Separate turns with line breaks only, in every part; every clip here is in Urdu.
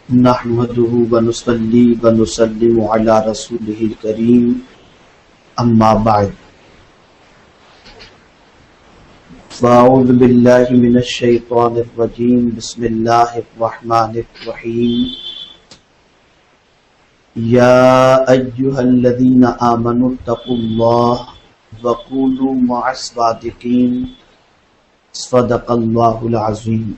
نحمده ونصلي ونسلم على رسوله الكريم اما بعد فاعوذ بالله من الشيطان الرجيم بسم الله الرحمن الرحيم يا ايها الذين آمنوا اتقوا الله وكونوا مع الصادقين صدق الله العظيم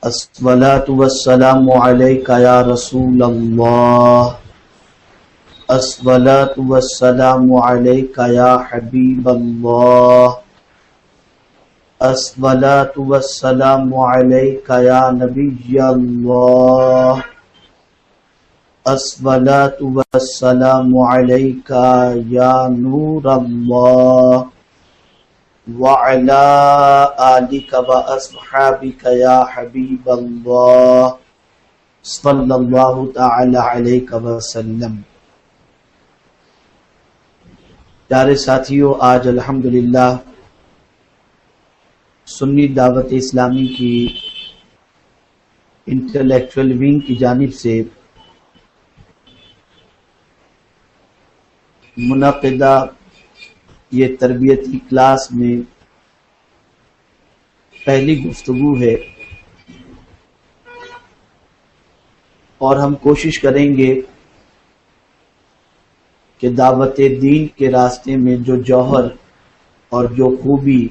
الصلاة والسلام عليك يا رسول الله الصلاة والسلام عليك يا حبيب الله الصلاة والسلام عليك يا نبي الله الصلاة والسلام عليك يا نور الله وعلى آلك وأصحابك يا حبيب الله صلى الله تعالى عليك وسلم۔ پیارے ساتھیو، آج الحمدللہ سنی دعوت اسلامی کی انٹلیکچوئل ونگ کی جانب سے منعقدہ یہ تربیتی کلاس میں پہلی گفتگو ہے، اور ہم کوشش کریں گے کہ دعوت دین کے راستے میں جو جوہر اور جو خوبی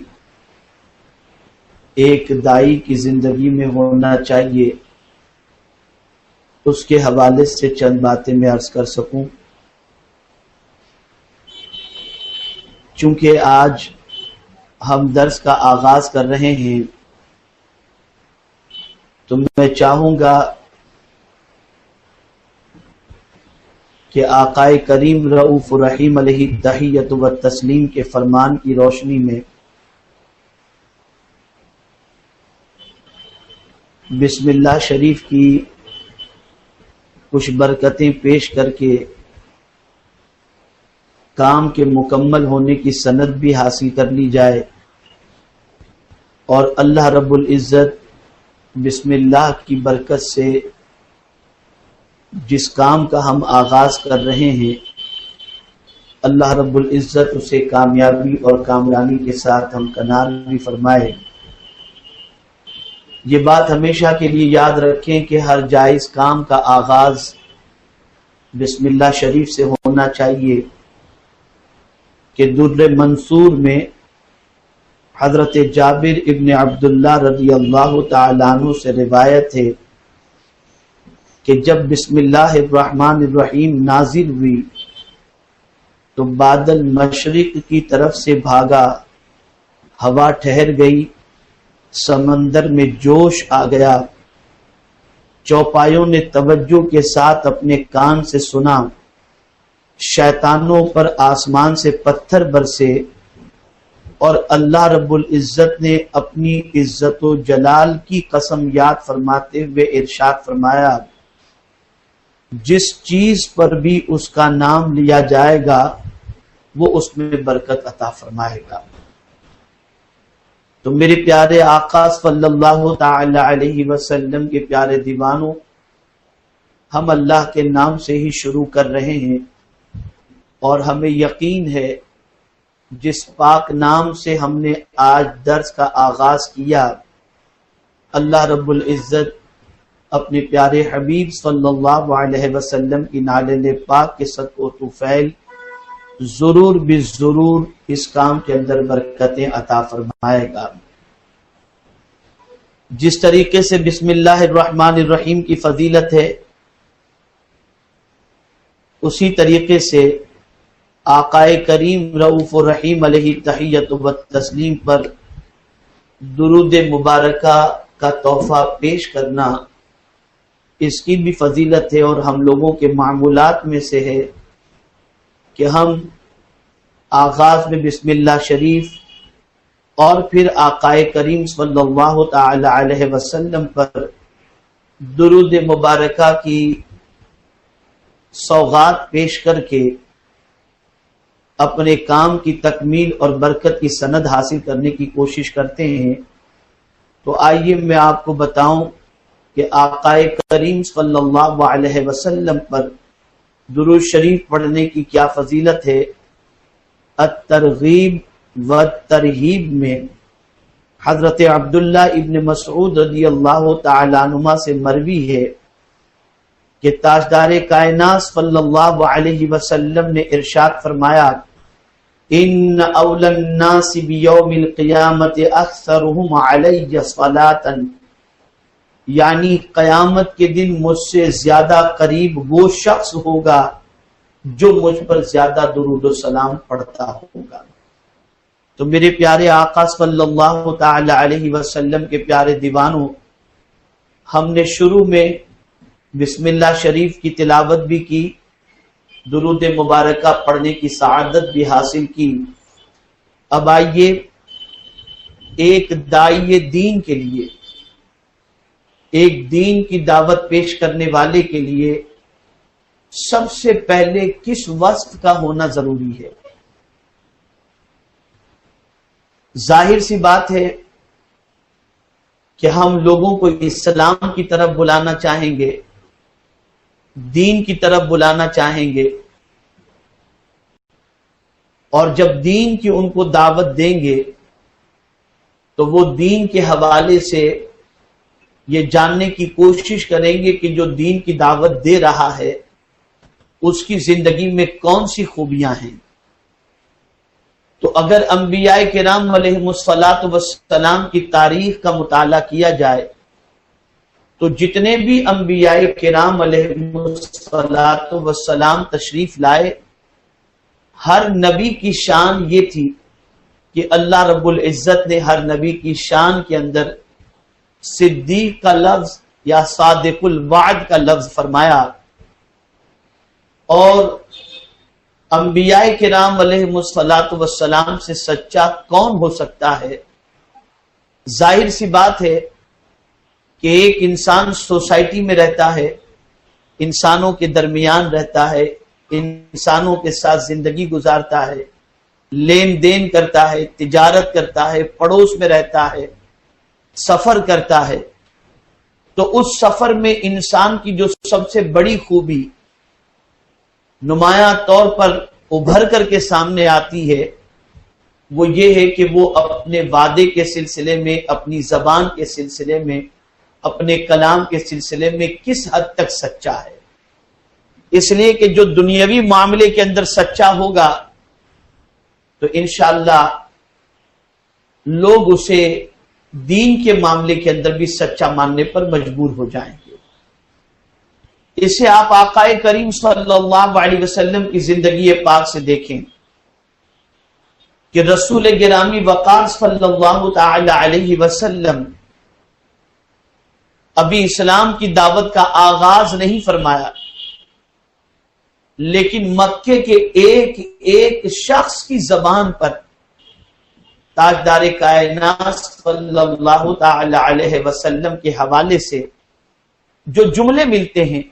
ایک داعی کی زندگی میں ہونا چاہیے اس کے حوالے سے چند باتیں میں عرض کر سکوں۔ چونکہ آج ہم درس کا آغاز کر رہے ہیں تو میں چاہوں گا کہ آقا کریم رؤوف الرحیم علیہ التحیۃ والتسلیم کے فرمان کی روشنی میں بسم اللہ شریف کی کچھ برکتیں پیش کر کے کام کے مکمل ہونے کی سند بھی حاصل کر لی جائے، اور اللہ رب العزت بسم اللہ کی برکت سے جس کام کا ہم آغاز کر رہے ہیں اللہ رب العزت اسے کامیابی اور کامرانی کے ساتھ ہمکنار بھی فرمائے۔ یہ بات ہمیشہ کے لیے یاد رکھیں کہ ہر جائز کام کا آغاز بسم اللہ شریف سے ہونا چاہیے، کہ در منصور میں حضرت جابر ابن عبداللہ رضی اللہ تعالیٰ عنہ سے روایت ہے کہ جب بسم اللہ الرحمن الرحیم نازل ہوئی تو بادل مشرق کی طرف سے بھاگا، ہوا ٹھہر گئی، سمندر میں جوش آ گیا، چوپایوں نے توجہ کے ساتھ اپنے کان سے سنا، شیطانوں پر آسمان سے پتھر برسے، اور اللہ رب العزت نے اپنی عزت و جلال کی قسم یاد فرماتے ہوئے ارشاد فرمایا، جس چیز پر بھی اس کا نام لیا جائے گا وہ اس میں برکت عطا فرمائے گا۔ تو میرے پیارے آقا صلی اللہ تعالی علیہ وسلم کے پیارے دیوانوں، ہم اللہ کے نام سے ہی شروع کر رہے ہیں، اور ہمیں یقین ہے جس پاک نام سے ہم نے آج درس کا آغاز کیا، اللہ رب العزت اپنے پیارے حبیب صلی اللہ علیہ وسلم کی نالین پاک کے صدقہ و طفیل ضرور بالضرور اس کام کے اندر برکتیں عطا فرمائے گا۔ جس طریقے سے بسم اللہ الرحمن الرحیم کی فضیلت ہے، اسی طریقے سے آقا کریم رؤوف الرحیم علیہ التحیۃ والتسلیم پر درود مبارکہ کا تحفہ پیش کرنا، اس کی بھی فضیلت ہے، اور ہم لوگوں کے معمولات میں سے ہے کہ ہم آغاز میں بسم اللہ شریف اور پھر آقا کریم صلی اللہ تعالی علیہ وسلم پر درود مبارکہ کی سوغات پیش کر کے اپنے کام کی تکمیل اور برکت کی سند حاصل کرنے کی کوشش کرتے ہیں۔ تو آئیے میں آپ کو بتاؤں کہ آقا کریم صلی اللہ علیہ وسلم پر درود شریف پڑھنے کی کیا فضیلت ہے، الترغیب و ترہیب میں حضرت عبداللہ ابن مسعود رضی اللہ تعالی عنہ سے مروی ہے کہ تاجدار کائنات صلی اللہ علیہ وسلم نے ارشاد فرمایا، ان اول الناس بیوم القیامت اکثرهم علی صلاۃ، یعنی قیامت کے دن مجھ سے زیادہ قریب وہ شخص ہوگا جو مجھ پر زیادہ درود و سلام پڑھتا ہوگا۔ تو میرے پیارے آقا صلی اللہ تعالی علیہ وسلم کے پیارے دیوانوں، ہم نے شروع میں بسم اللہ شریف کی تلاوت بھی کی، درود مبارکہ پڑھنے کی سعادت بھی حاصل کی۔ اب آئیے ایک داعی دین کے لیے، ایک دین کی دعوت پیش کرنے والے کے لیے سب سے پہلے کس وصف کا ہونا ضروری ہے؟ ظاہر سی بات ہے کہ ہم لوگوں کو اسلام کی طرف بلانا چاہیں گے، دین کی طرف بلانا چاہیں گے، اور جب دین کی ان کو دعوت دیں گے تو وہ دین کے حوالے سے یہ جاننے کی کوشش کریں گے کہ جو دین کی دعوت دے رہا ہے اس کی زندگی میں کون سی خوبیاں ہیں۔ تو اگر انبیاء کرام علیہم الصلاۃ والسلام کی تاریخ کا مطالعہ کیا جائے تو جتنے بھی انبیاء کرام علیہم الصلاۃ والسلام تشریف لائے، ہر نبی کی شان یہ تھی کہ اللہ رب العزت نے ہر نبی کی شان کے اندر صدیق کا لفظ یا صادق الوعد کا لفظ فرمایا، اور انبیاء کرام علیہم الصلاۃ والسلام سے سچا کون ہو سکتا ہے؟ ظاہر سی بات ہے کہ ایک انسان سوسائٹی میں رہتا ہے، انسانوں کے درمیان رہتا ہے، انسانوں کے ساتھ زندگی گزارتا ہے، لین دین کرتا ہے، تجارت کرتا ہے، پڑوس میں رہتا ہے، سفر کرتا ہے۔ تو اس سفر میں انسان کی جو سب سے بڑی خوبی نمایاں طور پر ابھر کر کے سامنے آتی ہے وہ یہ ہے کہ وہ اپنے وعدے کے سلسلے میں، اپنی زبان کے سلسلے میں، اپنے کلام کے سلسلے میں کس حد تک سچا ہے۔ اس لیے کہ جو دنیاوی معاملے کے اندر سچا ہوگا تو انشاءاللہ لوگ اسے دین کے معاملے کے اندر بھی سچا ماننے پر مجبور ہو جائیں گے۔ اسے آپ آقا کریم صلی اللہ علیہ وسلم کی زندگی پاک سے دیکھیں کہ رسول گرامی وقار صلی اللہ تعالی علیہ وسلم ابھی اسلام کی دعوت کا آغاز نہیں فرمایا، لیکن مکے کے ایک ایک شخص کی زبان پر تاجدار کائنات صلی اللہ تعالی علیہ وسلم کے حوالے سے جو جملے ملتے ہیں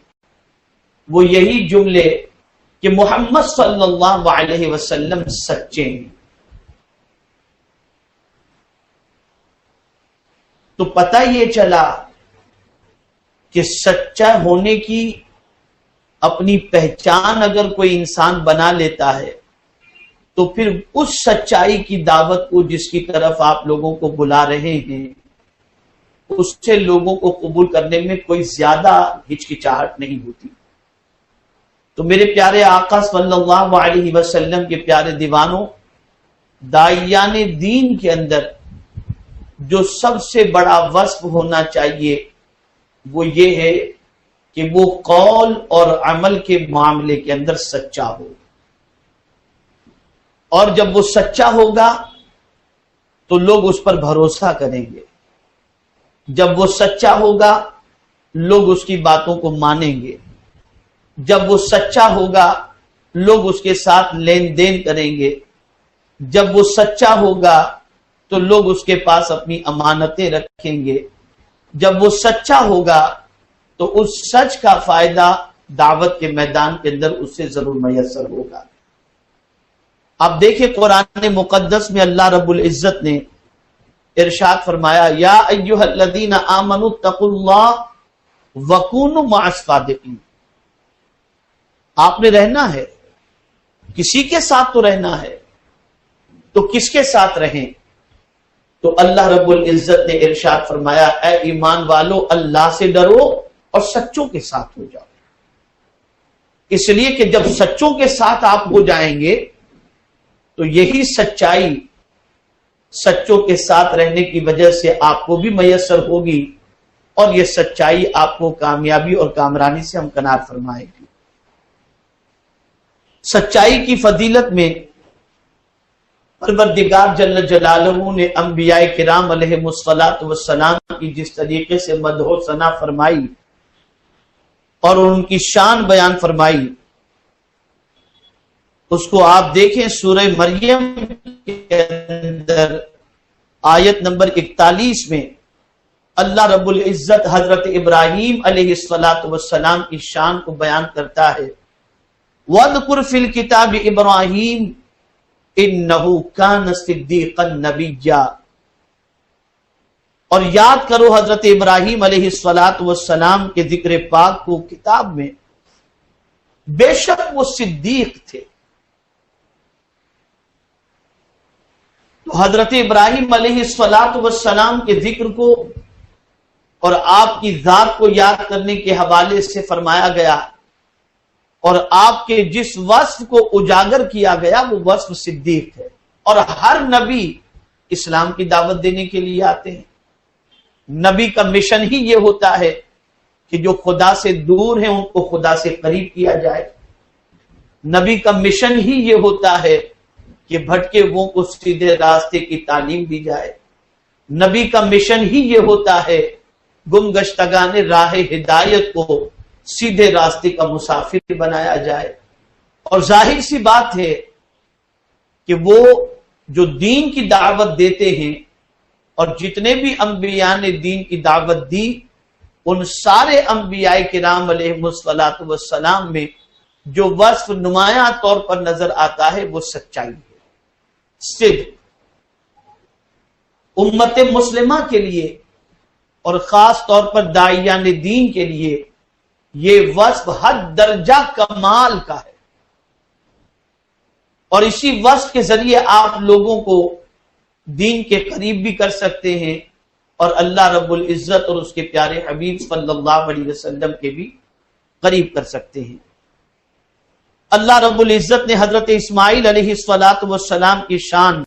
وہ یہی جملے کہ محمد صلی اللہ علیہ وسلم سچے ہیں۔ تو پتہ یہ چلا کہ سچا ہونے کی اپنی پہچان اگر کوئی انسان بنا لیتا ہے تو پھر اس سچائی کی دعوت کو جس کی طرف آپ لوگوں کو بلا رہے ہیں اس سے لوگوں کو قبول کرنے میں کوئی زیادہ ہچکچاہٹ نہیں ہوتی۔ تو میرے پیارے آقا صلی اللہ علیہ وسلم کے پیارے دیوانوں، داعیان دین کے اندر جو سب سے بڑا وصف ہونا چاہیے وہ یہ ہے کہ وہ قول اور عمل کے معاملے کے اندر سچا ہو، اور جب وہ سچا ہوگا تو لوگ اس پر بھروسہ کریں گے، جب وہ سچا ہوگا لوگ اس کی باتوں کو مانیں گے، جب وہ سچا ہوگا لوگ اس کے ساتھ لین دین کریں گے، جب وہ سچا ہوگا تو لوگ اس کے پاس اپنی امانتیں رکھیں گے، جب وہ سچا ہوگا تو اس سچ کا فائدہ دعوت کے میدان کے اندر اس سے ضرور میسر ہوگا۔ آپ دیکھیں قرآن مقدس میں اللہ رب العزت نے ارشاد فرمایا، یا ایھا الذین آمنوا اتقوا اللہ وَكُونُوا مَعَ الصَّادِقِينَ، آپ نے رہنا ہے، کسی کے ساتھ تو رہنا ہے، تو کس کے ساتھ رہیں؟ تو اللہ رب العزت نے ارشاد فرمایا، اے ایمان والو اللہ سے ڈرو اور سچوں کے ساتھ ہو جاؤ۔ اس لیے کہ جب سچوں کے ساتھ آپ ہو جائیں گے تو یہی سچائی سچوں کے ساتھ رہنے کی وجہ سے آپ کو بھی میسر ہوگی، اور یہ سچائی آپ کو کامیابی اور کامرانی سے ہمکنار فرمائے گی۔ سچائی کی فضیلت میں پروردگار جل جلالہ نے انبیاء کرام علیہم الصلاۃ والسلام کی جس طریقے سے مدح و ثنا فرمائی اور ان کی شان بیان فرمائی، اس کو آپ دیکھیں سورہ مریم کے اندر آیت نمبر 41 میں اللہ رب العزت حضرت ابراہیم علیہ الصلاۃ والسلام کی شان کو بیان کرتا ہے، وَاذْكُرْ فِي الْكِتَابِ إِبْرَاهِيمَ إِنَّهُ كَانَ صِدِّيقًا نَبِيًّا، اور یاد کرو حضرت ابراہیم علیہ الصلاۃ والسلام کے ذکر پاک کو کتاب میں، بے شک وہ صدیق تھے۔ تو حضرت ابراہیم علیہ الصلاۃ والسلام کے ذکر کو اور آپ کی ذات کو یاد کرنے کے حوالے سے فرمایا گیا، اور آپ کے جس وصف کو اجاگر کیا گیا وہ وصف صدیق ہے۔ اور ہر نبی اسلام کی دعوت دینے کے لیے آتے ہیں۔ نبی کا مشن ہی یہ ہوتا ہے کہ جو خدا سے دور ہیں ان کو خدا سے قریب کیا جائے۔ نبی کا مشن ہی یہ ہوتا ہے کہ بھٹکے ہوئوں کو سیدھے راستے کی تعلیم دی جائے۔ نبی کا مشن ہی یہ ہوتا ہے گم گشتگان راہ ہدایت کو سیدھے راستے کا مسافر بنایا جائے۔ اور ظاہر سی بات ہے کہ وہ جو دین کی دعوت دیتے ہیں، اور جتنے بھی انبیاء نے دین کی دعوت دی، ان سارے انبیاء کرام علیہم الصلاۃ والسلام میں جو وصف نمایاں طور پر نظر آتا ہے وہ سچائی ہے، صدق۔ امت مسلمہ کے لیے اور خاص طور پر داعیان دین کے لیے یہ وصف حد درجہ کمال کا ہے، اور اسی وصف کے ذریعے آپ لوگوں کو دین کے قریب بھی کر سکتے ہیں، اور اللہ رب العزت اور اس کے پیارے حبیب صلی اللہ علیہ وسلم کے بھی قریب کر سکتے ہیں۔ اللہ رب العزت نے حضرت اسماعیل علیہ الصلاۃ والسلام کی شان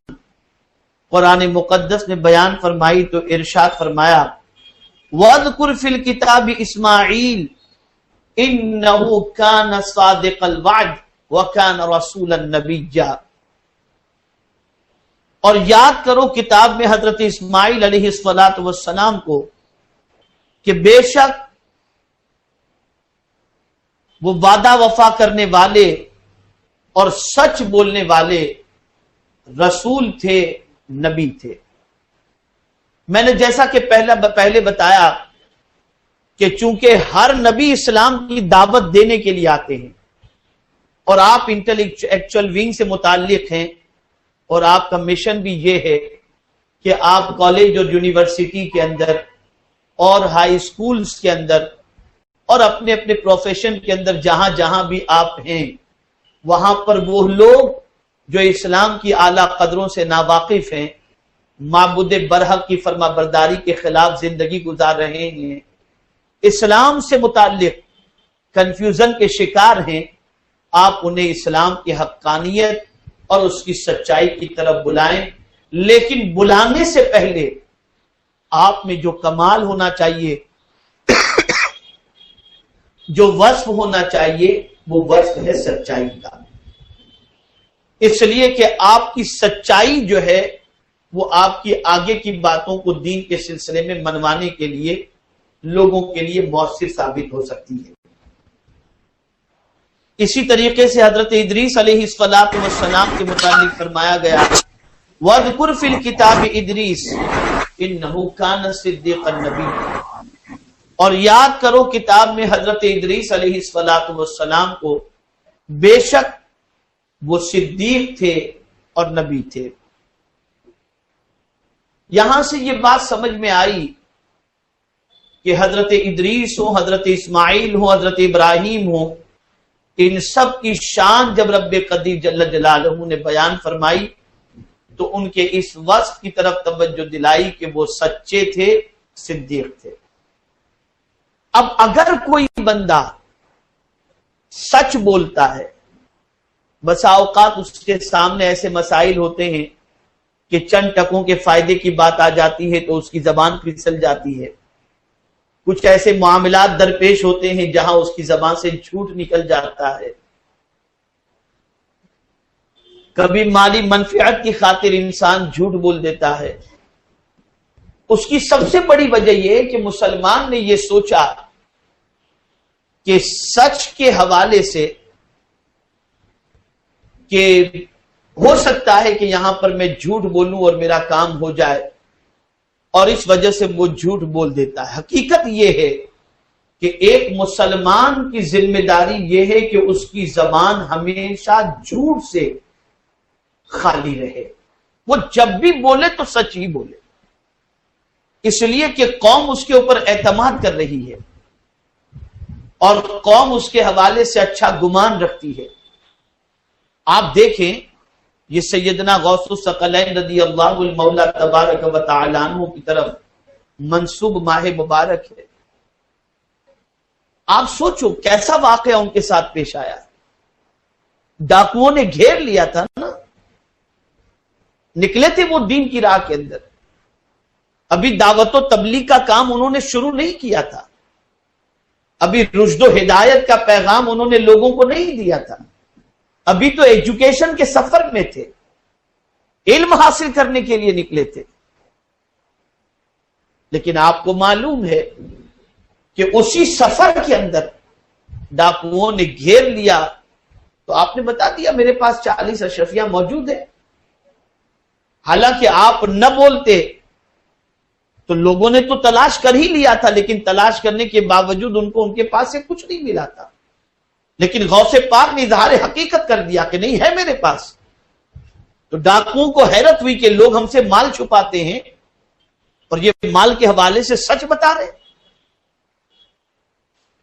قرآن مقدس میں بیان فرمائی تو ارشاد فرمایا، وَاذْكُرْ فِي الْكِتَابِ إِسْمَاعِيلَ إِنَّهُ كَانَ صَادِقَ الْوَعْدِ وَكَانَ رَسُولًا نَبِيًّا، اور یاد کرو کتاب میں حضرت اسماعیل علیہ الصلاۃ والسلام کو کہ بے شک وہ وعدہ وفا کرنے والے اور سچ بولنے والے رسول تھے، نبی تھے۔ میں نے جیسا کہ پہلے بتایا کہ چونکہ ہر نبی اسلام کی دعوت دینے کے لیے آتے ہیں، اور آپ انٹلیکچوئل ونگ سے متعلق ہیں، اور آپ کا مشن بھی یہ ہے کہ آپ کالج اور یونیورسٹی کے اندر اور ہائی سکولز کے اندر اور اپنے اپنے پروفیشن کے اندر جہاں جہاں بھی آپ ہیں، وہاں پر وہ لوگ جو اسلام کی اعلیٰ قدروں سے ناواقف ہیں، معبود برحق کی فرما برداری کے خلاف زندگی گزار رہے ہیں، اسلام سے متعلق کنفیوژن کے شکار ہیں، آپ انہیں اسلام کی حقانیت اور اس کی سچائی کی طرف بلائیں۔ لیکن بلانے سے پہلے آپ میں جو کمال ہونا چاہیے، جو وصف ہونا چاہیے، وہ وصف ہے سچائی کا۔ اس لیے کہ آپ کی سچائی جو ہے وہ آپ کی آگے کی باتوں کو دین کے سلسلے میں منوانے کے لیے لوگوں کے لیے مؤثر ثابت ہو سکتی ہے۔ اسی طریقے سے حضرت ادریس علیہ الصلاۃ والسلام کے متعلق فرمایا گیا، وَاذْكُرْ فِي الْكِتَابِ إِدْرِيسَ إِنَّهُ كَانَ صِدِّيقًا نَبِيًّا، اور یاد کرو کتاب میں حضرت ادریس علیہ الصلاۃ والسلام کو، بے شک وہ صدیق تھے اور نبی تھے۔ یہاں سے یہ بات سمجھ میں آئی کہ حضرت ادریس ہو، حضرت اسماعیل ہو، حضرت ابراہیم ہو، ان سب کی شان جب رب قدیر جل جلالہ نے بیان فرمائی تو ان کے اس وصف کی طرف توجہ دلائی کہ وہ سچے تھے، صدیق تھے۔ اب اگر کوئی بندہ سچ بولتا ہے، بسا اوقات اس کے سامنے ایسے مسائل ہوتے ہیں کہ چند ٹکوں کے فائدے کی بات آ جاتی ہے تو اس کی زبان پھسل جاتی ہے، کچھ ایسے معاملات درپیش ہوتے ہیں جہاں اس کی زبان سے جھوٹ نکل جاتا ہے، کبھی مالی منفعت کی خاطر انسان جھوٹ بول دیتا ہے۔ اس کی سب سے بڑی وجہ یہ ہے کہ مسلمان نے یہ سوچا کہ سچ کے حوالے سے کہ ہو سکتا ہے کہ یہاں پر میں جھوٹ بولوں اور میرا کام ہو جائے، اور اس وجہ سے وہ جھوٹ بول دیتا ہے۔ حقیقت یہ ہے کہ ایک مسلمان کی ذمہ داری یہ ہے کہ اس کی زبان ہمیشہ جھوٹ سے خالی رہے، وہ جب بھی بولے تو سچ ہی بولے، اس لیے کہ قوم اس کے اوپر اعتماد کر رہی ہے اور قوم اس کے حوالے سے اچھا گمان رکھتی ہے۔ آپ دیکھیں یہ سیدنا غوث الثقلین رضی اللہ المولا تبارک و تعالی عنہ کی طرف منسوب ماہ مبارک ہے۔ آپ سوچو کیسا واقعہ ان کے ساتھ پیش آیا، ڈاکوؤں نے گھیر لیا تھا نا، نکلے تھے وہ دین کی راہ کے اندر، ابھی دعوت و تبلیغ کا کام انہوں نے شروع نہیں کیا تھا، ابھی رشد و ہدایت کا پیغام انہوں نے لوگوں کو نہیں دیا تھا، ابھی تو ایجوکیشن کے سفر میں تھے، علم حاصل کرنے کے لیے نکلے تھے۔ لیکن آپ کو معلوم ہے کہ اسی سفر کے اندر ڈاکوؤں نے گھیر لیا تو آپ نے بتا دیا میرے پاس 40 اشرفیاں موجود ہیں، حالانکہ آپ نہ بولتے تو لوگوں نے تو تلاش کر ہی لیا تھا، لیکن تلاش کرنے کے باوجود ان کو ان کے پاس سے کچھ نہیں ملا تھا، لیکن غوث پاک نے اظہار حقیقت کر دیا کہ نہیں ہے میرے پاس۔ تو ڈاکوؤں کو حیرت ہوئی کہ لوگ ہم سے مال چھپاتے ہیں اور یہ مال کے حوالے سے سچ بتا رہے۔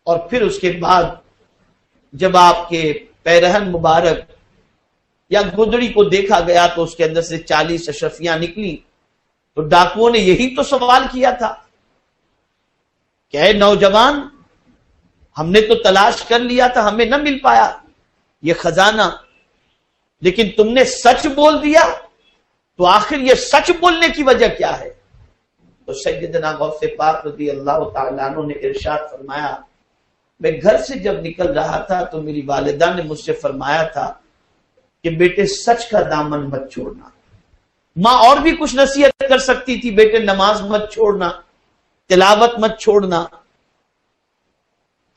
اور پھر اس کے بعد جب آپ کے پیرہن مبارک یا گدڑی کو دیکھا گیا تو اس کے اندر سے 40 اشرفیاں نکلی، تو ڈاکوؤں نے یہی تو سوال کیا تھا کہ اے نوجوان، ہم نے تو تلاش کر لیا تھا، ہمیں نہ مل پایا یہ خزانہ، لیکن تم نے سچ بول دیا، تو آخر یہ سچ بولنے کی وجہ کیا ہے؟ تو سیدنا غوث پاک رضی اللہ تعالیٰ عنہ نے ارشاد فرمایا، میں گھر سے جب نکل رہا تھا تو میری والدہ نے مجھ سے فرمایا تھا کہ بیٹے سچ کا دامن مت چھوڑنا۔ ماں اور بھی کچھ نصیحت کر سکتی تھی، بیٹے نماز مت چھوڑنا، تلاوت مت چھوڑنا،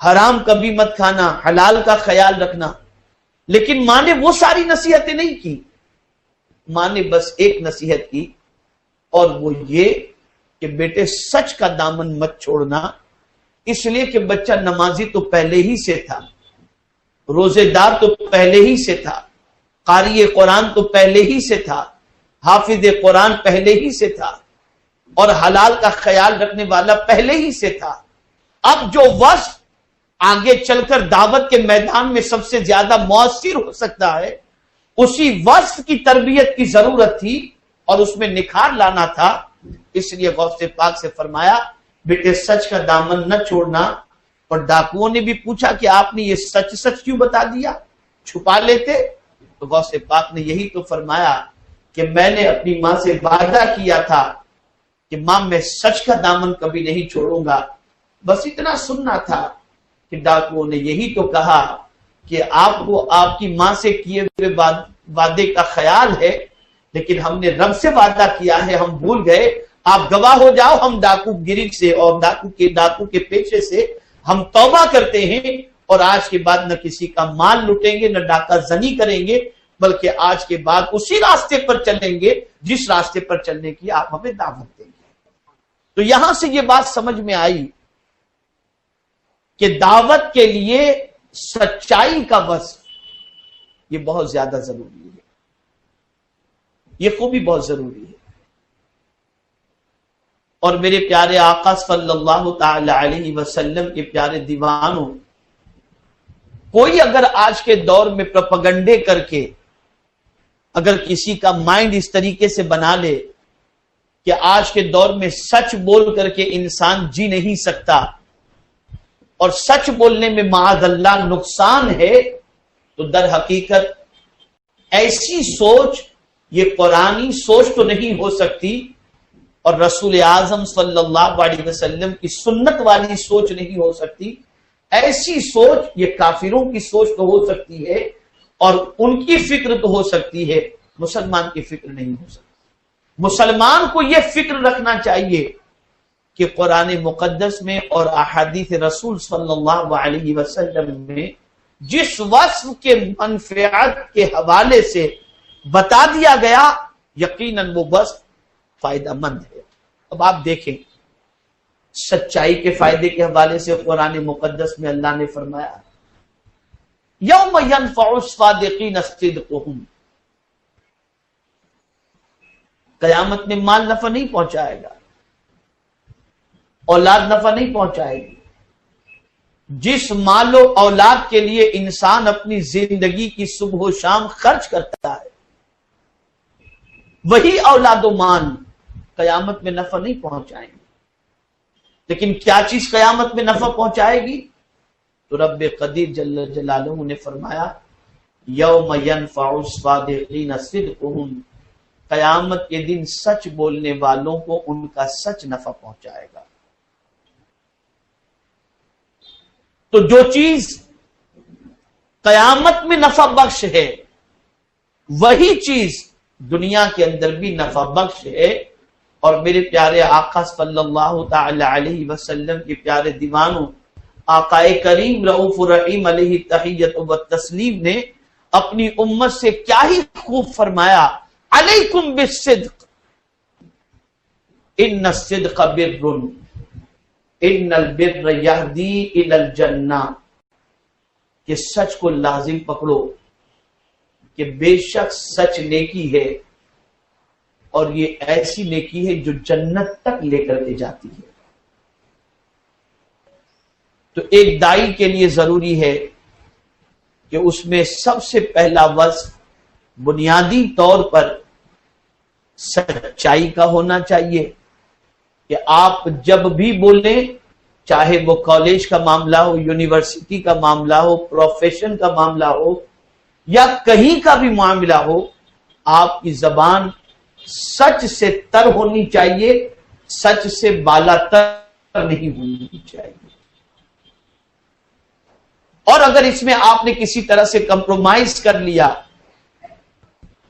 حرام کبھی مت کھانا، حلال کا خیال رکھنا، لیکن ماں نے وہ ساری نصیحتیں نہیں کی۔ ماں نے بس ایک نصیحت کی، اور وہ یہ کہ بیٹے سچ کا دامن مت چھوڑنا، اس لیے کہ بچہ نمازی تو پہلے ہی سے تھا، روزے دار تو پہلے ہی سے تھا، قاری قرآن تو پہلے ہی سے تھا، حافظ قرآن پہلے ہی سے تھا، اور حلال کا خیال رکھنے والا پہلے ہی سے تھا۔ اب جو وصف آگے چل کر دعوت کے میدان میں سب سے زیادہ مؤثر ہو سکتا ہے، اسی وصف کی تربیت کی ضرورت تھی اور اس میں نکھار لانا تھا۔ اس لیے غوث پاک سے فرمایا بیٹے سچ کا دامن نہ چھوڑنا۔ اور ڈاکوؤں نے بھی پوچھا کہ آپ نے یہ سچ سچ کیوں بتا دیا، چھپا لیتے؟ تو غوث پاک نے یہی تو فرمایا کہ میں نے اپنی ماں سے وعدہ کیا تھا کہ ماں میں سچ کا دامن کبھی نہیں چھوڑوں گا۔ بس اتنا سننا تھا کہ ڈاکوؤں نے یہی تو کہا کہ آپ کو آپ کی ماں سے کیے ہوئے وعدے کا خیال ہے، لیکن ہم نے رب سے وعدہ کیا ہے، ہم بھول گئے، آپ گواہ ہو جاؤ، ہم ڈاکو گری سے اور ڈاکو کے پیچھے سے ہم توبہ کرتے ہیں، اور آج کے بعد نہ کسی کا مال لوٹیں گے، نہ ڈاکہ زنی کریں گے، بلکہ آج کے بعد اسی راستے پر چلیں گے جس راستے پر چلنے کی آپ ہمیں دعوت دیں گے۔ تو یہاں سے یہ بات سمجھ میں آئی کہ دعوت کے لیے سچائی کا وصف یہ بہت زیادہ ضروری ہے، یہ خوبی بہت ضروری ہے۔ اور میرے پیارے آقا صلی اللہ تعالی علیہ وسلم کے پیارے دیوانوں، کوئی اگر آج کے دور میں پروپیگنڈے کر کے اگر کسی کا مائنڈ اس طریقے سے بنا لے کہ آج کے دور میں سچ بول کر کے انسان جی نہیں سکتا اور سچ بولنے میں معاذ اللہ نقصان ہے، تو در حقیقت ایسی سوچ یہ قرآنی سوچ تو نہیں ہو سکتی، اور رسول اعظم صلی اللہ علیہ وسلم کی سنت والی سوچ نہیں ہو سکتی۔ ایسی سوچ یہ کافروں کی سوچ تو ہو سکتی ہے اور ان کی فکر تو ہو سکتی ہے، مسلمان کی فکر نہیں ہو سکتی۔ مسلمان کو یہ فکر رکھنا چاہیے کہ قرآن مقدس میں اور احادیث رسول صلی اللہ علیہ وسلم میں جس وصف کے منفعت کے حوالے سے بتا دیا گیا، یقیناً وہ وصف فائدہ مند ہے۔ اب آپ دیکھیں سچائی کے فائدے کے حوالے سے قرآن مقدس میں اللہ نے فرمایا یوم ینفع الصادقین صدقہم، قیامت میں مال نفع نہیں پہنچائے گا، اولاد نفع نہیں پہنچائے گی۔ جس مال و اولاد کے لیے انسان اپنی زندگی کی صبح و شام خرچ کرتا ہے، وہی اولاد و مال قیامت میں نفع نہیں پہنچائیں گے۔ لیکن کیا چیز قیامت میں نفع پہنچائے گی؟ تو رب قدیر جل جلالہ نے فرمایا یوم ینفع الصادقین صدقہم، قیامت کے دن سچ بولنے والوں کو ان کا سچ نفع پہنچائے گا۔ تو جو چیز قیامت میں نفع بخش ہے وہی چیز دنیا کے اندر بھی نفع بخش ہے۔ اور میرے پیارے آقا صلی اللہ تعالی علیہ وسلم کے پیارے دیوانوں، آقا کریم رؤوف الرحیم علیہ تحیت و تسلیم نے اپنی امت سے کیا ہی خوب فرمایا، علیکم بالصدق ان الصدق بر ان البر یہدی الی الجنہ، کہ سچ کو لازم پکڑو کہ بے شک سچ نیکی ہے، اور یہ ایسی نیکی ہے جو جنت تک لے کر کے جاتی ہے۔ تو ایک دائی کے لیے ضروری ہے کہ اس میں سب سے پہلا وصف بنیادی طور پر سچائی کا ہونا چاہیے، کہ آپ جب بھی بولیں، چاہے وہ کالج کا معاملہ ہو، یونیورسٹی کا معاملہ ہو، پروفیشن کا معاملہ ہو، یا کہیں کا بھی معاملہ ہو، آپ کی زبان سچ سے تر ہونی چاہیے، سچ سے بالا تر نہیں ہونی چاہیے۔ اور اگر اس میں آپ نے کسی طرح سے کمپرومائز کر لیا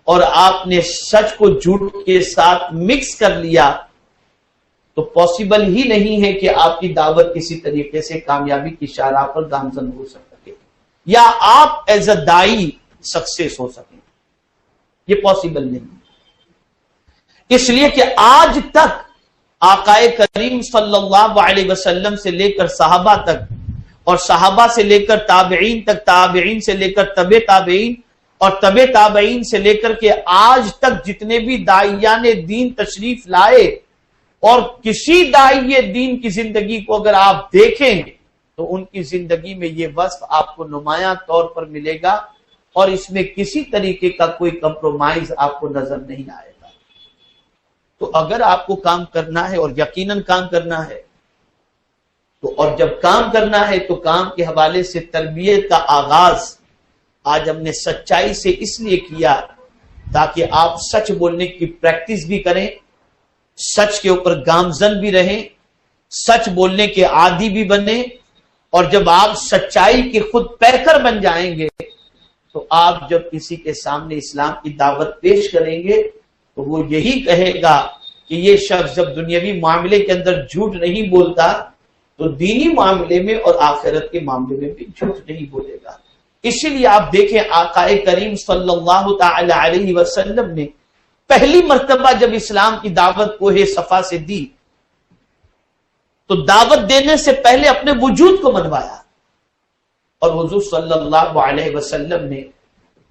اور آپ نے سچ کو جھوٹ کے ساتھ مکس کر لیا، تو پاسبل ہی نہیں ہے کہ آپ کی دعوت کسی طریقے سے کامیابی کی شاہراہ پر گامزن ہو سکے، یا آپ ایز اے دائی سکسیس ہو سکیں۔ یہ پاسبل نہیں، اس لیے کہ آج تک آقا کریم صلی اللہ علیہ وسلم سے لے کر صحابہ تک، اور صحابہ سے لے کر تابعین تک، تابعین سے لے کر طبع تابعین، اور طبع تابعین سے لے کر کے آج تک جتنے بھی داعیان دین تشریف لائے، اور کسی داعی دین کی زندگی کو اگر آپ دیکھیں تو ان کی زندگی میں یہ وصف آپ کو نمایاں طور پر ملے گا، اور اس میں کسی طریقے کا کوئی کمپرومائز آپ کو نظر نہیں آئے گا۔ تو اگر آپ کو کام کرنا ہے، اور یقیناً کام کرنا ہے، تو اور جب کام کرنا ہے تو کام کے حوالے سے تربیت کا آغاز آج ہم نے سچائی سے اس لیے کیا تاکہ آپ سچ بولنے کی پریکٹس بھی کریں، سچ کے اوپر گامزن بھی رہیں، سچ بولنے کے عادی بھی بنیں، اور جب آپ سچائی کے خود پیکر بن جائیں گے تو آپ جب کسی کے سامنے اسلام کی دعوت پیش کریں گے تو وہ یہی کہے گا کہ یہ شخص جب دنیاوی معاملے کے اندر جھوٹ نہیں بولتا تو دینی معاملے میں اور آخرت کے معاملے میں بھی جھوٹ نہیں بولے گا۔ اسی لیے آپ دیکھیں آقا کریم صلی اللہ تعالی علیہ وسلم نے پہلی مرتبہ جب اسلام کی دعوت کوہ صفا سے دی تو دعوت دینے سے پہلے اپنے وجود کو منوایا، اور حضور صلی اللہ علیہ وسلم نے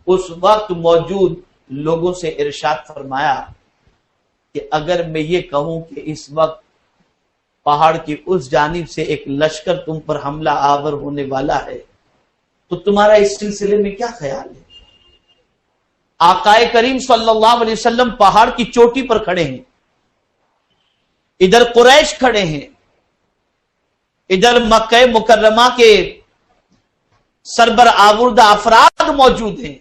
اس وقت موجود لوگوں سے ارشاد فرمایا کہ اگر میں یہ کہوں کہ اس وقت پہاڑ کی اس جانب سے ایک لشکر تم پر حملہ آور ہونے والا ہے، تو تمہارا اس سلسلے میں کیا خیال ہے؟ آقا کریم صلی اللہ علیہ وسلم پہاڑ کی چوٹی پر کھڑے ہیں، ادھر قریش کھڑے ہیں، ادھر مکہ مکرمہ کے سربراہ افراد موجود ہیں،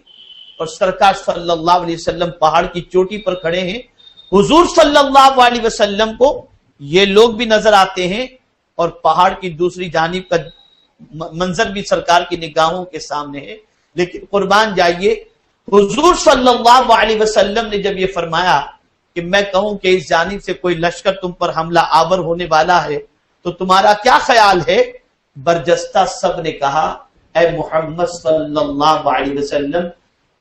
اور سرکار صلی اللہ علیہ وسلم پہاڑ کی چوٹی پر کھڑے ہیں۔ حضور صلی اللہ علیہ وسلم کو یہ لوگ بھی نظر آتے ہیں، اور پہاڑ کی دوسری جانب کا منظر بھی سرکار کی نگاہوں کے سامنے ہے۔ لیکن قربان جائیے، حضور صلی اللہ علیہ وسلم نے جب یہ فرمایا کہ میں کہوں کہ اس جانب سے کوئی لشکر تم پر حملہ آور ہونے والا ہے تو تمہارا کیا خیال ہے؟ برجستہ سب نے کہا اے محمد صلی اللہ علیہ وسلم،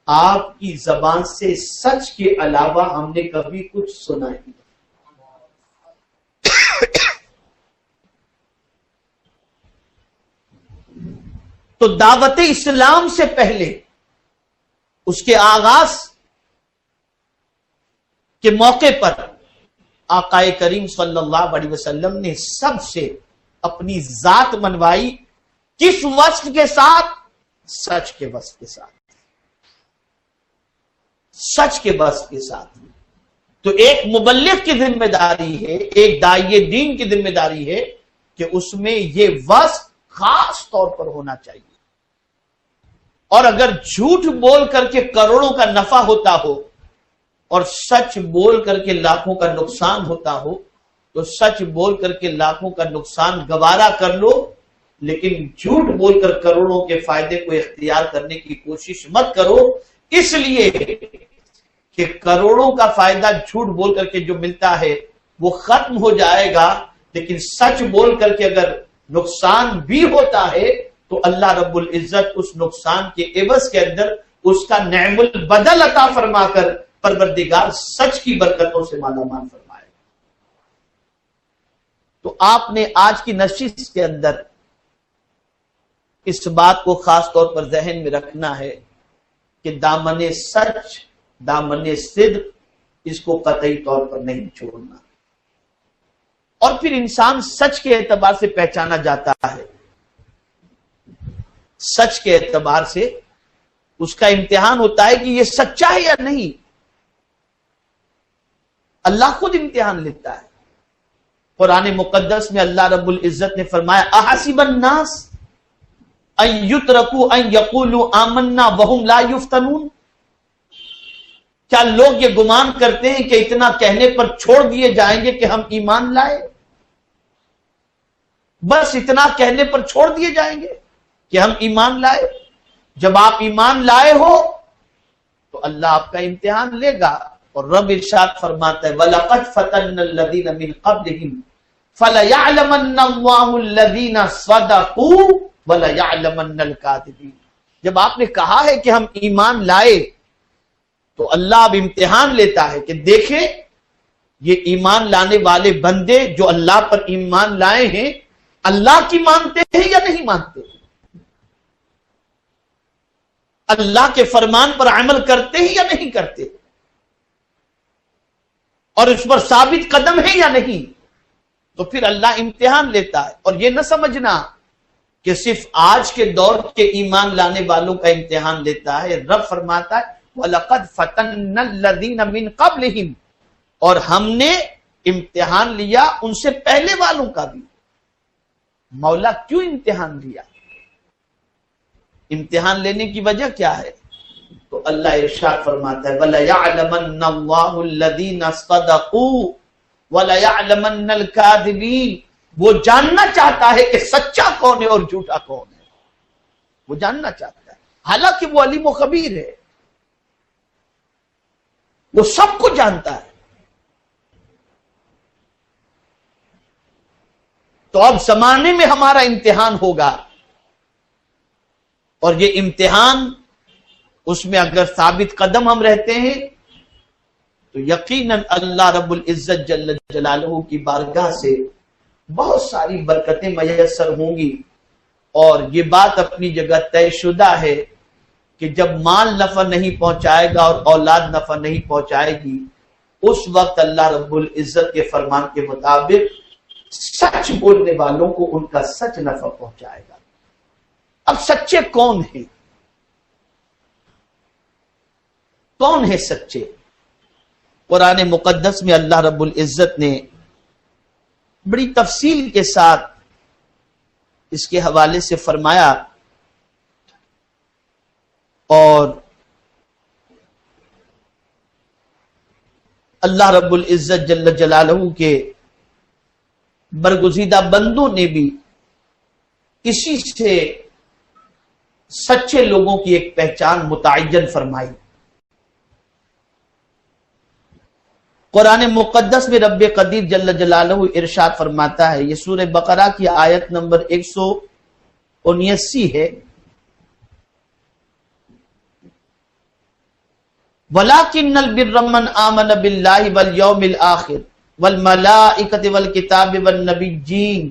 آپ کی زبان سے سچ کے علاوہ ہم نے کبھی کچھ سنا نہیں۔ تو دعوت اسلام سے پہلے اس کے آغاز کے موقع پر آقا کریم صلی اللہ علیہ وسلم نے سب سے اپنی ذات منوائی، کس وصف کے ساتھ؟ سچ کے وصف کے ساتھ، سچ کے وصف کے ساتھ۔ تو ایک مبلغ کی ذمہ داری ہے، ایک داعی دین کی ذمہ داری ہے کہ اس میں یہ وصف خاص طور پر ہونا چاہیے۔ اور اگر جھوٹ بول کر کے کروڑوں کا نفع ہوتا ہو اور سچ بول کر کے لاکھوں کا نقصان ہوتا ہو تو سچ بول کر کے لاکھوں کا نقصان گوارا کر لو، لیکن جھوٹ بول کر کروڑوں کے فائدے کو اختیار کرنے کی کوشش مت کرو، اس لیے کہ کروڑوں کا فائدہ جھوٹ بول کر کے جو ملتا ہے وہ ختم ہو جائے گا، لیکن سچ بول کر کے اگر نقصان بھی ہوتا ہے تو اللہ رب العزت اس نقصان کے عوض کے اندر اس کا نعم البدل عطا فرما کر پروردگار سچ کی برکتوں سے مالا مال فرمائے۔ تو آپ نے آج کی نشست کے اندر اس بات کو خاص طور پر ذہن میں رکھنا ہے کہ دامن سچ، دامن صدق، اس کو قطعی طور پر نہیں چھوڑنا۔ اور پھر انسان سچ کے اعتبار سے پہچانا جاتا ہے، سچ کے اعتبار سے اس کا امتحان ہوتا ہے کہ یہ سچا ہے یا نہیں۔ اللہ خود امتحان لیتا ہے۔ قرآن مقدس میں اللہ رب العزت نے فرمایا احسب الناس ان یترکوا ان یقولوا آمنا وهم لا یفتنون، کیا لوگ یہ گمان کرتے ہیں کہ اتنا کہنے پر چھوڑ دیے جائیں گے کہ ہم ایمان لائے؟ بس اتنا کہنے پر چھوڑ دیے جائیں گے کہ ہم ایمان لائے؟ جب آپ ایمان لائے ہو تو اللہ آپ کا امتحان لے گا۔ اور رب ارشاد فرماتا ہے وَلَقَدْ فَتَنَّ الَّذِينَ مِنْ قَبْلِهِمْ فَلَيَعْلَمَنَّ اللَّهُ الَّذِينَ صَدَقُوا وَلَيَعْلَمَنَّ الْكَاذِبِينَ۔ جب آپ نے کہا ہے کہ ہم ایمان لائے تو اللہ اب امتحان لیتا ہے کہ دیکھیں یہ ایمان لانے والے بندے جو اللہ پر ایمان لائے ہیں اللہ کی مانتے ہیں یا نہیں مانتے، اللہ کے فرمان پر عمل کرتے ہیں یا نہیں کرتے، اور اس پر ثابت قدم ہے یا نہیں۔ تو پھر اللہ امتحان لیتا ہے۔ اور یہ نہ سمجھنا کہ صرف آج کے دور کے ایمان لانے والوں کا امتحان لیتا ہے، رب فرماتا ہے وَلَقَدْ فَتَنَّ الَّذِينَ مِنْ قَبْلِهِمْ، اور ہم نے امتحان لیا ان سے پہلے والوں کا بھی۔ مولا کیوں امتحان لیا؟ امتحان لینے کی وجہ کیا ہے؟ تو اللہ ارشاد فرماتا ہے وَلَيَعْلَمَنَّ اللَّهُ الَّذِينَ صَدَقُوا وَلَيَعْلَمَنَّ الْكَاذِبِينَ۔ وہ جاننا چاہتا ہے کہ سچا کون ہے اور جھوٹا کون ہے، وہ جاننا چاہتا ہے، حالانکہ وہ علیم و خبیر ہے، وہ سب کو جانتا ہے۔ تو اب زمانے میں ہمارا امتحان ہوگا، اور یہ امتحان اس میں اگر ثابت قدم ہم رہتے ہیں تو یقیناً اللہ رب العزت جل جلالہ کی بارگاہ سے بہت ساری برکتیں میسر ہوں گی۔ اور یہ بات اپنی جگہ طے شدہ ہے کہ جب مال نفع نہیں پہنچائے گا اور اولاد نفع نہیں پہنچائے گی، اس وقت اللہ رب العزت کے فرمان کے مطابق سچ بولنے والوں کو ان کا سچ نفع پہنچائے گا۔ اب سچے کون ہیں؟ کون ہے سچے؟ قرآن مقدس میں اللہ رب العزت نے بڑی تفصیل کے ساتھ اس کے حوالے سے فرمایا، اور اللہ رب العزت جل جلالہ کے برگزیدہ بندوں نے بھی اسی سے سچے لوگوں کی ایک پہچان متعین فرمائی۔ قرآن مقدس میں رب قدیر جل جلالہ ارشاد فرماتا ہے، یہ سورہ بقرہ کی آیت نمبر 179 ہے، وَلَٰكِنَّ الْبِرَّ مَنْ آمَنَ بِاللَّهِ وَالْيَوْمِ الْآخِرِ وَالْمَلَائِكَةِ وَالْكِتَابِ وَالنَّبِيِّينَ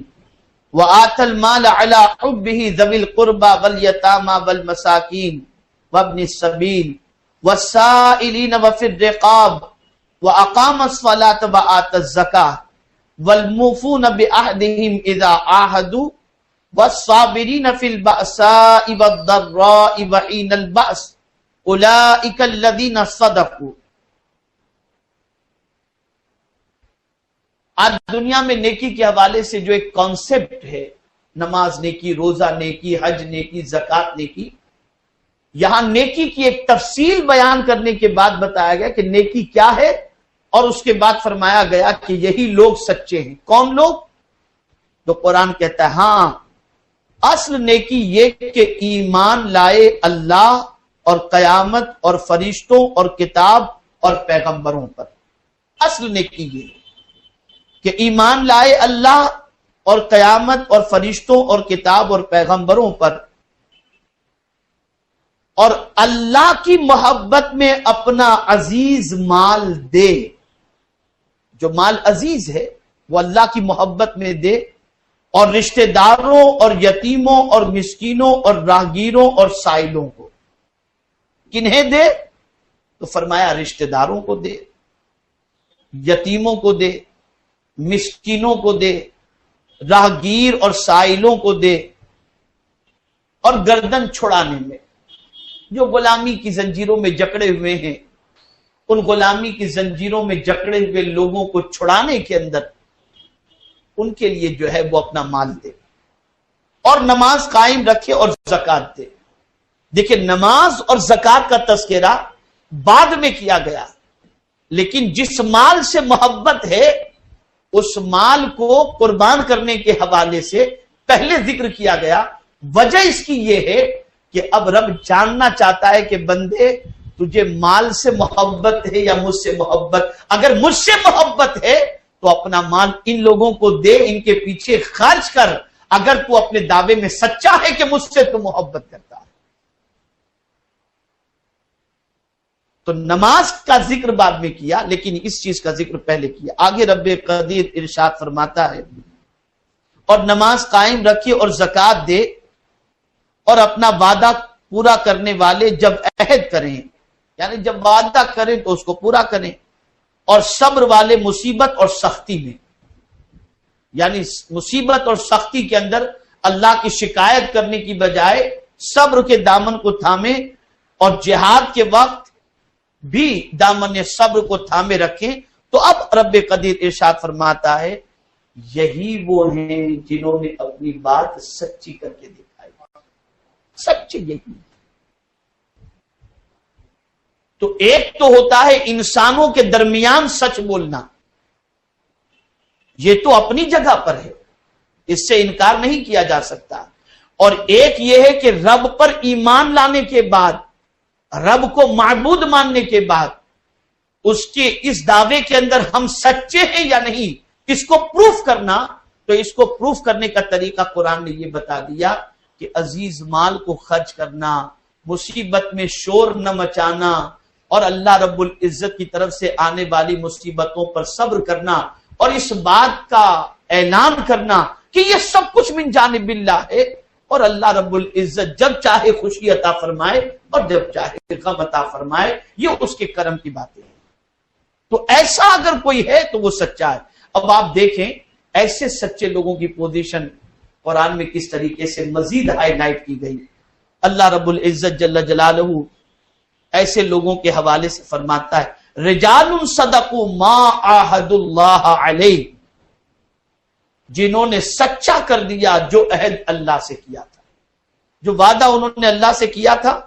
وَآتَى الْمَالَ عَلَىٰ حُبِّهِ ذَوِي الْقُرْبَىٰ وَالْيَتَامَىٰ وَالْمَسَاكِينِ وَابْنِ السَّبِيلِ وَالسَّائِلِينَ وَفِي الرِّقَابِ وَأَقَامَ الصَّلَاةَ وَآتَى الزَّكَاةَ وَالْمُوفُونَ بِعَهْدِهِمْ إِذَا عَاهَدُوا وَالصَّابِرِينَ فِي الْبَأْسَاءِ وَالضَّرَّاءِ وَحِينَ الْبَأْسِ اولئک الذین صدقوا۔ آج دنیا میں نیکی کے حوالے سے جو ایک کانسیپٹ ہے، نماز نیکی، روزہ نیکی، حج نیکی، زکوٰۃ نیکی، یہاں نیکی کی ایک تفصیل بیان کرنے کے بعد بتایا گیا کہ نیکی کیا ہے، اور اس کے بعد فرمایا گیا کہ یہی لوگ سچے ہیں۔ کون لوگ؟ تو قرآن کہتا ہے ہاں، اصل نیکی یہ کہ ایمان لائے اللہ اور قیامت اور فرشتوں اور کتاب اور پیغمبروں پر۔ اصل نیکی یہ کہ ایمان لائے اللہ اور قیامت اور فرشتوں اور کتاب اور پیغمبروں پر، اور اللہ کی محبت میں اپنا عزیز مال دے۔ جو مال عزیز ہے وہ اللہ کی محبت میں دے، اور رشتہ داروں اور یتیموں اور مسکینوں اور راہگیروں اور سائلوں کو۔ کنہیں دے؟ تو فرمایا رشتہ داروں کو دے، یتیموں کو دے، مسکینوں کو دے، راہگیر اور سائلوں کو دے، اور گردن چھڑانے میں جو غلامی کی زنجیروں میں جکڑے ہوئے ہیں، ان غلامی کی زنجیروں میں جکڑے ہوئے لوگوں کو چھڑانے کے اندر ان کے لیے جو ہے وہ اپنا مال دے، اور نماز قائم رکھے اور زکوٰۃ دے۔ دیکھیں، نماز اور زکوٰۃ کا تذکرہ بعد میں کیا گیا، لیکن جس مال سے محبت ہے اس مال کو قربان کرنے کے حوالے سے پہلے ذکر کیا گیا۔ وجہ اس کی یہ ہے کہ اب رب جاننا چاہتا ہے کہ بندے تجھے مال سے محبت ہے یا مجھ سے محبت؟ اگر مجھ سے محبت ہے تو اپنا مال ان لوگوں کو دے، ان کے پیچھے خرچ کر، اگر تو اپنے دعوے میں سچا ہے کہ مجھ سے تو محبت کرتا ہے۔ تو نماز کا ذکر بعد میں کیا، لیکن اس چیز کا ذکر پہلے کیا۔ آگے رب قدیر ارشاد فرماتا ہے، اور نماز قائم رکھے اور زکوٰۃ دے، اور اپنا وعدہ پورا کرنے والے جب عہد کریں، یعنی جب وعدہ کریں تو اس کو پورا کریں، اور صبر والے مصیبت اور سختی میں، یعنی مصیبت اور سختی کے اندر اللہ کی شکایت کرنے کی بجائے صبر کے دامن کو تھامے، اور جہاد کے وقت بھی دامن صبر کو تھامے رکھیں۔ تو اب رب قدیر ارشاد فرماتا ہے یہی وہ ہیں جنہوں نے اپنی بات سچی کر کے دکھائی۔ سچے یہی۔ تو ایک تو ہوتا ہے انسانوں کے درمیان سچ بولنا، یہ تو اپنی جگہ پر ہے، اس سے انکار نہیں کیا جا سکتا، اور ایک یہ ہے کہ رب پر ایمان لانے کے بعد، رب کو معبود ماننے کے بعد، اس کے اس دعوے کے اندر ہم سچے ہیں یا نہیں، اس کو پروف کرنا۔ تو اس کو پروف کرنے کا طریقہ قرآن نے یہ بتا دیا کہ عزیز مال کو خرچ کرنا، مصیبت میں شور نہ مچانا، اور اللہ رب العزت کی طرف سے آنے والی مصیبتوں پر صبر کرنا، اور اس بات کا اعلان کرنا کہ یہ سب کچھ من جانب اللہ ہے، اور اللہ رب العزت جب چاہے خوشی عطا فرمائے اور جب چاہے غم عطا فرمائے، یہ اس کے کرم کی باتیں ہیں۔ تو ایسا اگر کوئی ہے تو وہ سچا ہے۔ اب آپ دیکھیں، ایسے سچے لوگوں کی پوزیشن قرآن میں کس طریقے سے مزید ہائی لائٹ کی گئی. اللہ رب العزت جل جلالہ ایسے لوگوں کے حوالے سے فرماتا ہے رجال صدقوا ما عاہدوا اللہ علیہ، جنہوں نے سچا کر دیا جو عہد اللہ سے کیا تھا، جو وعدہ انہوں نے اللہ سے کیا تھا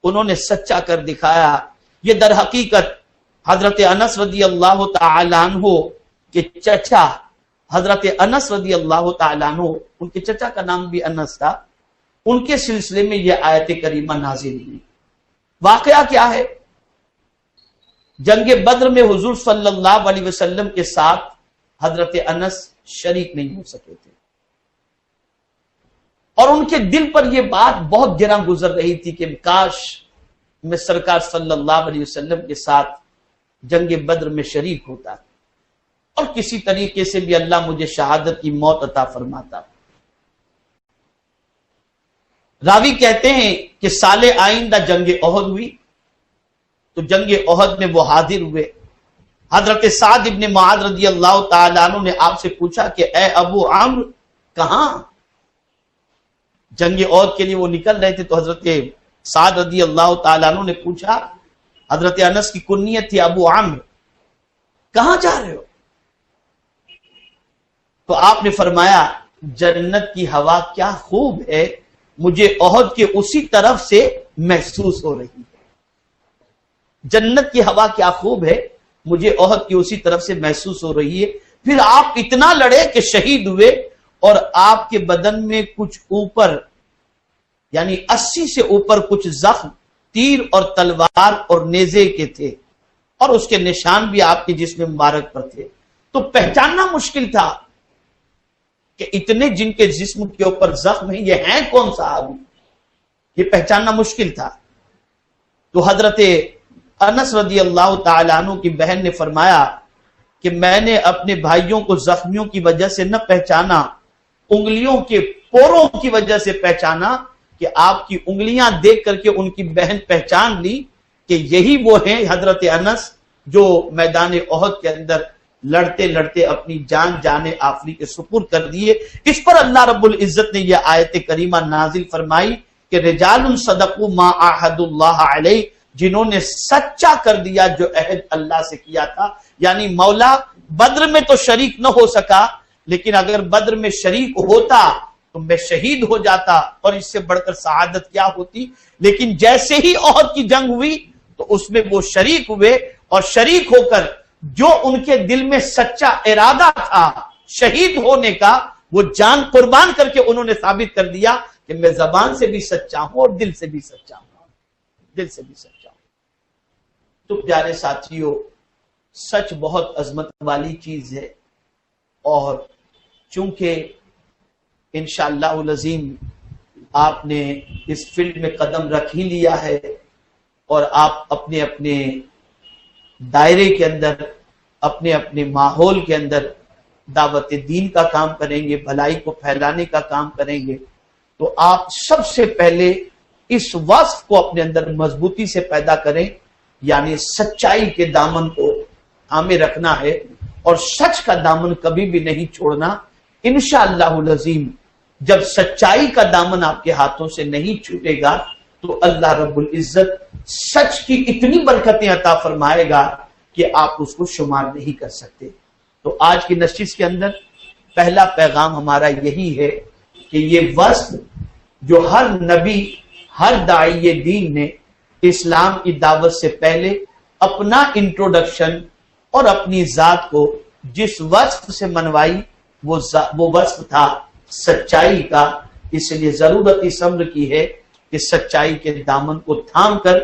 انہوں نے سچا کر دکھایا. یہ در حقیقت حضرت انس رضی اللہ تعالی عنہ کے چچا حضرت انس رضی اللہ تعالی عنہ، ان کے چچا کا نام بھی انس تھا، ان کے سلسلے میں یہ آیت کریمہ نازل ہوئی. واقعہ کیا ہے؟ جنگ بدر میں حضور صلی اللہ علیہ وسلم کے ساتھ حضرت انس شریک نہیں ہو سکے تھے، اور ان کے دل پر یہ بات بہت گراں گزر رہی تھی کہ کاش میں سرکار صلی اللہ علیہ وسلم کے ساتھ جنگ بدر میں شریک ہوتا اور کسی طریقے سے بھی اللہ مجھے شہادت کی موت عطا فرماتا. راوی کہتے ہیں کہ سال آئندہ جنگ احد ہوئی، تو جنگ احد میں وہ حاضر ہوئے. حضرت سعد ابن معاذ رضی اللہ تعالیٰ عنہ نے آپ سے پوچھا کہ اے ابو عمرو کہاں؟ جنگ احد کے لیے وہ نکل رہے تھے، تو حضرت سعد رضی اللہ تعالیٰ عنہ نے پوچھا، حضرت انس کی کنیت تھی ابو عمرو، کہاں جا رہے ہو؟ تو آپ نے فرمایا جنت کی ہوا کیا خوب ہے، مجھے احد کے اسی طرف سے محسوس ہو رہی ہے. جنت کی ہوا کیا خوب ہے، مجھے احد کی اسی طرف سے محسوس ہو رہی ہے. پھر آپ اتنا لڑے کہ شہید ہوئے، اور آپ کے بدن میں کچھ اوپر یعنی 80 سے اوپر کچھ زخم تیر اور تلوار اور نیزے کے تھے، اور اس کے نشان بھی آپ کے جسم مبارک پر تھے. تو پہچاننا مشکل تھا کہ اتنے جن کے جسم کے اوپر زخم ہیں یہ ہیں کون صحابی، یہ پہچاننا مشکل تھا. تو حضرت انس رضی اللہ تعالیٰ عنہ کی بہن نے فرمایا کہ میں نے اپنے بھائیوں کو زخمیوں کی وجہ سے نہ پہچانا، انگلیوں کے پوروں کی وجہ سے پہچانا، کہ آپ کی انگلیاں دیکھ کر کے ان کی بہن پہچان لی کہ یہی وہ ہیں حضرت انس جو میدان احد کے اندر لڑتے لڑتے اپنی جان جانے آفری کے سپرد کر دیے. اس پر اللہ رب العزت نے یہ آیت کریمہ نازل فرمائی کہ رجال صدقوا ما عاہدوا اللہ علیہ، جنہوں نے سچا کر دیا جو عہد اللہ سے کیا تھا. یعنی مولا بدر میں تو شریک نہ ہو سکا، لیکن اگر بدر میں شریک ہوتا تو میں شہید ہو جاتا، اور اس سے بڑھ کر سعادت کیا ہوتی. لیکن جیسے ہی احد کی جنگ ہوئی تو اس میں وہ شریک ہوئے، اور شریک ہو کر جو ان کے دل میں سچا ارادہ تھا شہید ہونے کا، وہ جان قربان کر کے انہوں نے ثابت کر دیا کہ میں زبان سے بھی سچا ہوں اور دل سے بھی سچا ہوں، دل سے بھی سچا ہوں. تو پیارے ساتھیوں، سچ بہت عظمت والی چیز ہے، اور چونکہ انشاءاللہ العظیم آپ نے اس فیلڈ میں قدم رکھ ہی لیا ہے، اور آپ اپنے اپنے دائرے کے اندر، اپنے اپنے ماحول کے اندر دعوت دین کا کام کریں گے، بھلائی کو پھیلانے کا کام کریں گے، تو آپ سب سے پہلے اس وصف کو اپنے اندر مضبوطی سے پیدا کریں، یعنی سچائی کے دامن کو تھامے رکھنا ہے، اور سچ کا دامن کبھی بھی نہیں چھوڑنا. انشاءاللہ العظیم جب سچائی کا دامن آپ کے ہاتھوں سے نہیں چھوٹے گا تو اللہ رب العزت سچ کی اتنی برکتیں عطا فرمائے گا کہ آپ اس کو شمار نہیں کر سکتے. تو آج کی نشست کے اندر پہلا پیغام ہمارا یہی ہے کہ یہ وصف جو ہر نبی، ہر داعی دین نے اسلام کی دعوت سے پہلے اپنا انٹروڈکشن اور اپنی ذات کو جس وصف سے منوائی، وہ وصف تھا سچائی کا. اس لیے ضرورت اس امر کی ہے کہ سچائی کے دامن کو تھام کر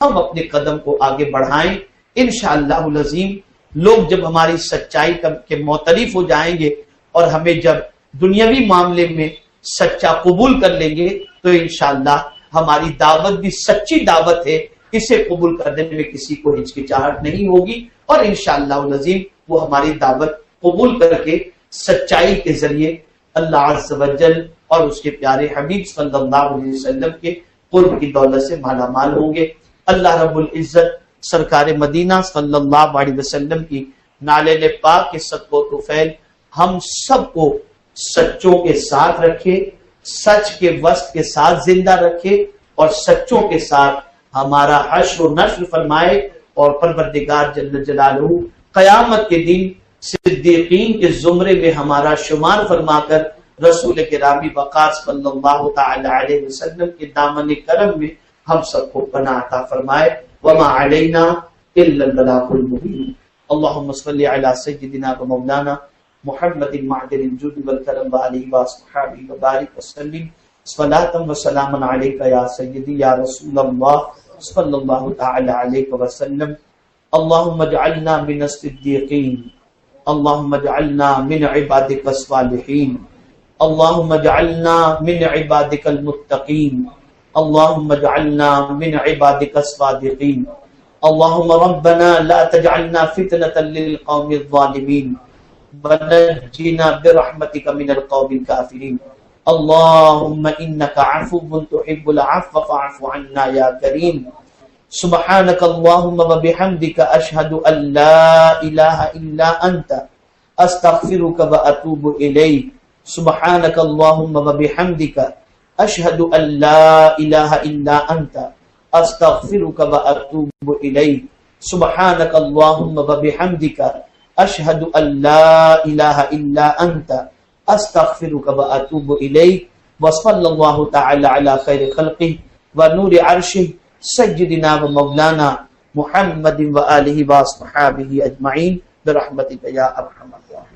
ہم اپنے قدم کو آگے بڑھائیں. انشاءاللہ العظیم لوگ جب ہماری سچائی کے معترف ہو جائیں گے اور ہمیں جب دنیاوی معاملے میں سچا قبول کر لیں گے تو انشاءاللہ ہماری دعوت بھی سچی دعوت ہے، اسے قبول کرنے میں کسی کو ہچکچاہٹ نہیں ہوگی، اور انشاءاللہ العظیم وہ ہماری دعوت قبول کر کے سچائی کے ذریعے اللہ عز و جل اور اس کے پیارے حبیب صلی اللہ علیہ وسلم کے قرب کی دولت سے مالا مال ہوں گے. اللہ رب العزت سرکار مدینہ صلی اللہ علیہ وسلم کی نالین پاک کے صدقہ و طفیل ہم سب کو سچوں کے ساتھ رکھے، سچ کے وسط کے ساتھ زندہ رکھے، اور سچوں کے ساتھ ہمارا حشر و نشر فرمائے، اور پروردگار جل جلالہ قیامت کے دن صدیقین کے زمرے میں ہمارا شمار فرما کر رسول گرامی وقار صلی اللہ تعالی علیہ وسلم کے دامن کرم میں ہم سب کو پناہ عطا فرمائے۔ وما علینا الا البلاغ المبین۔ اللهم صل علی سیدنا و مولانا محمد معدن الجود والکرم وعلیہ وصحبہ وبارک وسلم صلاۃ و سلاما علیک یا سیدی یا رسول اللہ صلی اللہ تعالی علیہ وسلم۔ اللهم اجعلنا من الصدیقین، اللهم اجعلنا من عبادک الصالحین، اللهم اجعلنا من عبادک المتقین، اللهم اجعلنا من عبادک الصادقین، اللهم ربنا لا تجعلنا فتنة للقوم الظالمين ونجنا برحمتك من القوم الكافرين، اللهم إنك عفو تحب العفو فاعف عنا يا كريم، سبحانك اللهم وبحمدك أشهد أن لا إله إلا أنت أستغفرك وأتوب إليك، سبحانك اللهم وبحمدك أشهد أن لا إله إلا أنت استغفرك واتوب الیک، سبحانك اللهم وبحمدك اشهد ان لا اله الا انت استغفرك واتوب الیک، وصلی اللہ تعالی علی خیر خلقہ ونور عرشہ سیدنا و مولانا محمد وآلہ وصحبہ اجمعین برحمتک یا ارحم الراحمین۔